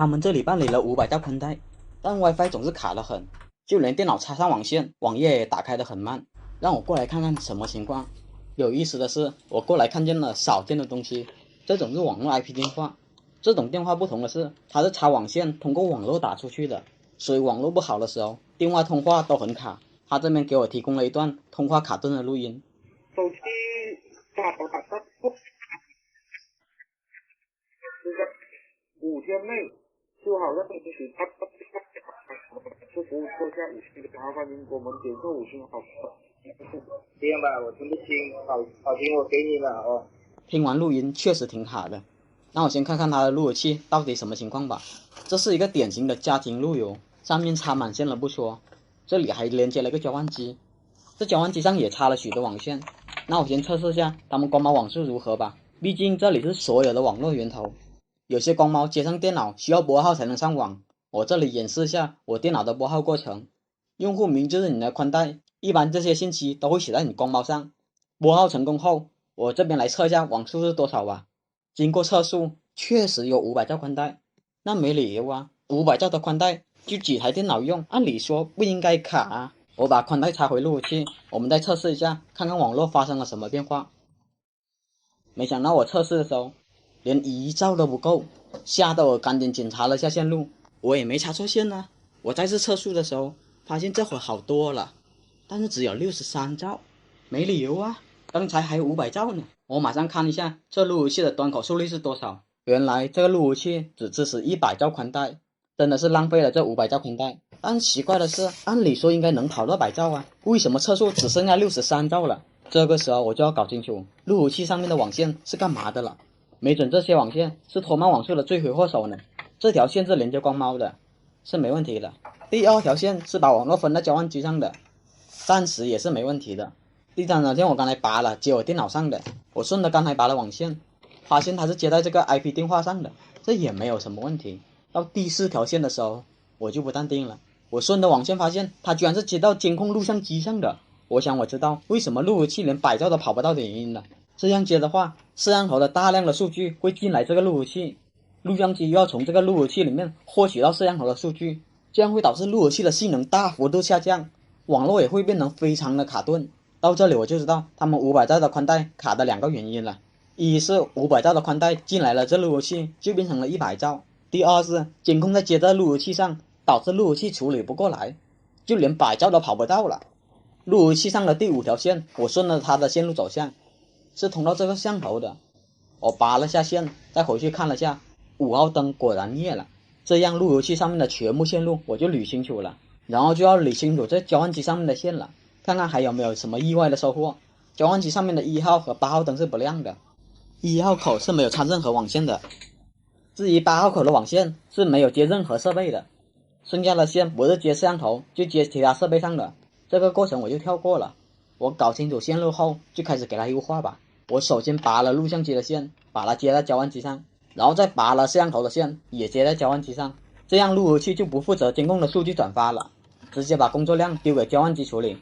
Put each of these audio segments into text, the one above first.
他们这里办理了500兆宽带，但 WiFi 总是卡得很，就连电脑插上网线，网页也打开得很慢。让我过来看看什么情况。有意思的是，我过来看见了少见的东西，这种是网络 IP 电话。这种电话不同的是，它是插网线通过网络打出去的，所以网络不好的时候，电话通话都很卡。他这边给我提供了一段通话卡顿的录音。手机打头打到不，这个5天内修好任务就许他是服务特价5星的麻烦您给我们点个5星好。这样吧，我听不清，好听我给你了哦。听完录音确实挺卡的，那我先看看它的路由器到底什么情况吧。这是一个典型的家庭路由，上面插满线了不说，这里还连接了一个交换机，这交换机上也插了许多网线。那我先测试一下它们光猫网速如何吧，毕竟这里是所有的网络源头，有些光猫接上电脑需要拨号才能上网。我这里演示一下我电脑的拨号过程。用户名就是你的宽带，一般这些信息都会写在你光猫上。拨号成功后，我这边来测一下网速是多少吧。经过测速，确实有500兆宽带，那没理由啊，500兆的宽带就几台电脑用，按理说不应该卡啊。我把宽带插回路由器，我们再测试一下，看看网络发生了什么变化。没想到我测试的时候，连1兆都不够，吓得我赶紧检查了下线路，我也没插错线啊。我再次测速的时候，发现这会好多了，但是只有63兆，没理由啊，刚才还有500兆呢。我马上看一下这路由器的端口速率是多少，原来这个路由器只支持100兆宽带，真的是浪费了这500兆宽带。但奇怪的是，按理说应该能跑到100兆啊，为什么测速只剩下63兆了？这个时候我就要搞清楚路由器上面的网线是干嘛的了，没准这些网线是拖慢网速的罪魁祸首呢。这条线是连接光猫的，是没问题的。第2条线是把网络分到交换机上的，暂时也是没问题的。第3条线我刚才拔了，接我电脑上的，我顺着刚才拔的网线，发现它是接在这个 IP 电话上的，这也没有什么问题。到第4条线的时候，我就不淡定了，我顺着网线发现它居然是接到监控录像机上的。我想我知道为什么路由器连100兆都跑不到的原因了。这样接的话，摄像头的大量的数据会进来这个路由器，录像机又要从这个路由器里面获取到摄像头的数据，这样会导致路由器的性能大幅度下降，网络也会变成非常的卡顿。到这里我就知道他们500兆的宽带卡的2个原因了，一是500兆的宽带进来了这路由器就变成了100兆，第二是监控在接在路由器上，导致路由器处理不过来，就连100兆都跑不到了。路由器上的第5条线，我顺着它的线路走向，是通到这个摄像头的。我拔了下线，再回去看了下，5号灯果然灭了。这样路由器上面的全部线路我就捋清楚了，然后就要捋清楚这交换机上面的线了，看看还有没有什么意外的收获。交换机上面的1号和8号灯是不亮的，1号口是没有插任何网线的，至于8号口的网线是没有接任何设备的，剩下的线不是接摄像头就接其他设备上的。这个过程我就跳过了，我搞清楚线路后就开始给它优化吧。我首先拔了录像机的线，把它接在交换机上，然后再拔了摄像头的线，也接在交换机上，这样路由器就不负责监控的数据转发了，直接把工作量丢给交换机处理。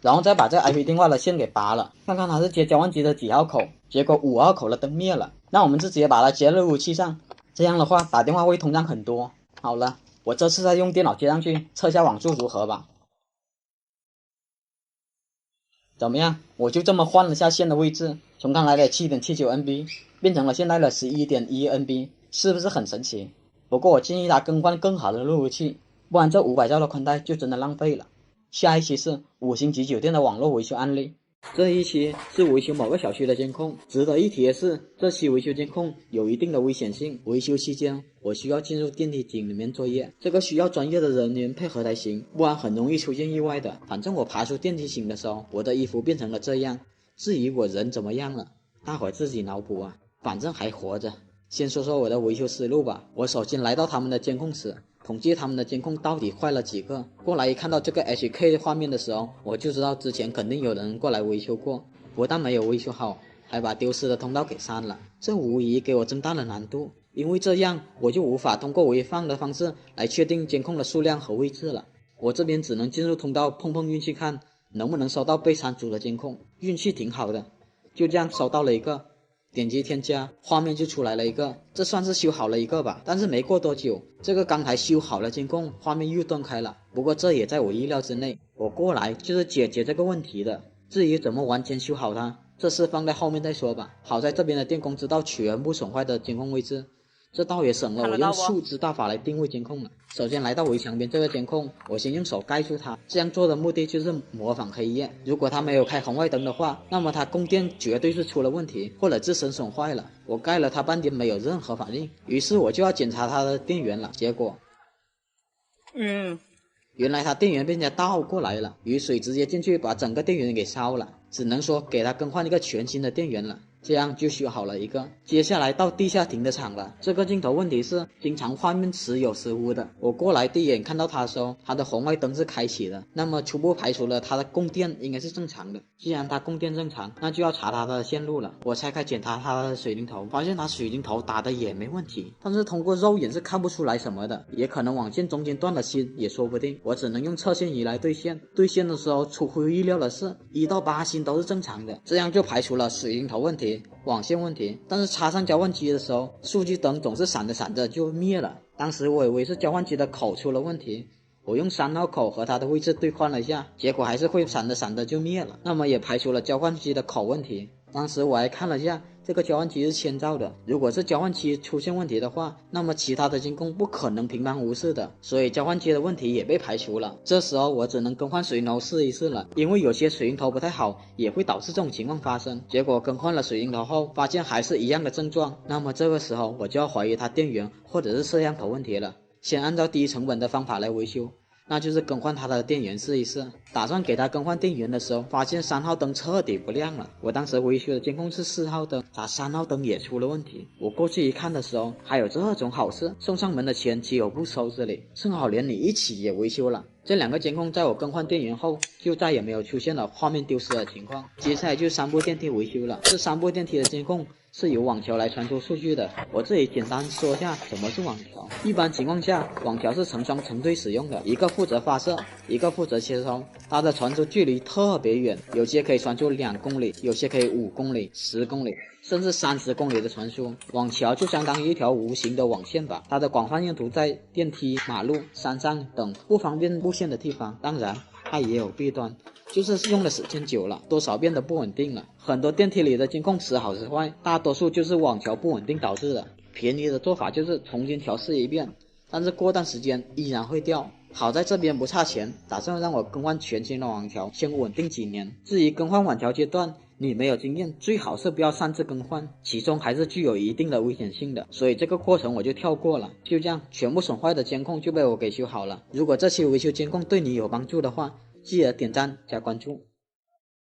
然后再把这 IP 电话的线给拔了，看看它是接交换机的几号口，结果5号口的灯灭了，那我们就直接把它接路由器上，这样的话打电话会通畅很多。好了，我这次再用电脑接上去测下网速如何吧。怎么样？我就这么换了下线的位置，从刚才的 7.79 MB 变成了现在的 11.1 MB， 是不是很神奇？不过我建议他更换更好的路由器，不然这500兆的宽带就真的浪费了。下一期是5星级酒店的网络维修案例，这一期是维修某个小区的监控。值得一提的是，这期维修监控有一定的危险性，维修期间我需要进入电梯井里面作业，这个需要专业的人员配合才行，不然很容易出现意外的。反正我爬出电梯井的时候，我的衣服变成了这样，至于我人怎么样了，大伙自己脑补啊，反正还活着。先说说我的维修思路吧，我首先来到他们的监控室，统计他们的监控到底坏了几个。过来一看到这个 HK 画面的时候，我就知道之前肯定有人过来维修过，不但没有维修好，还把丢失的通道给删了，这无疑给我增大了难度，因为这样我就无法通过回放的方式来确定监控的数量和位置了。我这边只能进入通道碰碰运气，看能不能收到被删除的监控，运气挺好的，就这样收到了一个。点击添加，画面就出来了一个，这算是修好了一个吧。但是没过多久，这个刚才修好了监控画面又断开了，不过这也在我意料之内，我过来就是解决这个问题的。至于怎么完全修好它，这事放在后面再说吧。好在这边的电工知道全部损坏的监控位置，这倒也省了我用数字大法来定位监控了。首先来到围墙边这个监控，我先用手盖住它，这样做的目的就是模仿黑夜。如果它没有开红外灯的话，那么它供电绝对是出了问题，或者自身损坏了。我盖了它半天没有任何反应，于是我就要检查它的电源了。结果原来它电源被人家倒过来了，雨水直接进去把整个电源给烧了，只能说给它更换一个全新的电源了。这样就修好了一个。接下来到地下停车场了，这个镜头问题是经常画面时有时无的。我过来第一眼看到它的时候，它的红外灯是开启的，那么初步排除了它的供电应该是正常的。既然它供电正常，那就要查它的线路了。我拆开检查它的水龙头，发现它水龙头打的也没问题，但是通过肉眼是看不出来什么的，也可能网线中间断了芯也说不定。我只能用测线仪来对线，对线的时候出乎意料的是1到8芯都是正常的，这样就排除了水龙头问题、网线问题。但是插上交换机的时候，数据灯总是闪着闪着就灭了。当时我以为是交换机的口出了问题，我用3号口和它的位置对换了一下，结果还是会闪着闪着就灭了，那么也排除了交换机的口问题。当时我还看了一下，这个交换机是千兆的，如果是交换机出现问题的话，那么其他的监控不可能平安无事的，所以交换机的问题也被排除了。这时候我只能更换水龙头试一试了，因为有些水龙头不太好，也会导致这种情况发生。结果更换了水龙头后，发现还是一样的症状，那么这个时候我就要怀疑它电源或者是摄像头问题了。先按照低成本的方法来维修，那就是更换它的电源试一试。打算给它更换电源的时候，发现3号灯彻底不亮了。我当时维修的监控是4号灯，咋3号灯也出了问题？我过去一看的时候，还有这种好事，送上门的钱岂有不收之理？正好连你一起也维修了。这2个监控在我更换电源后，就再也没有出现了画面丢失的情况。接下来就3部电梯维修了。这3部电梯的监控是由网桥来传输数据的。我这里简单说一下什么是网桥。一般情况下，网桥是成双成对使用的，一个负责发射，一个负责接收。它的传输距离特别远，有些可以传输2公里，有些可以5公里、10公里。甚至30公里的传输。网桥就相当于一条无形的网线吧，它的广泛用途在电梯、马路、山上等不方便布线的地方。当然它也有弊端，就是用的时间久了，多少变得不稳定了。很多电梯里的监控时好时坏，大多数就是网桥不稳定导致的。便宜的做法就是重新调试一遍，但是过段时间依然会掉。好在这边不差钱，打算让我更换全新的网桥，先稳定几年。至于更换网桥阶段，你没有经验，最好是不要擅自更换，其中还是具有一定的危险性的，所以这个过程我就跳过了。就这样，全部损坏的监控就被我给修好了。如果这期维修监控对你有帮助的话，记得点赞加关注。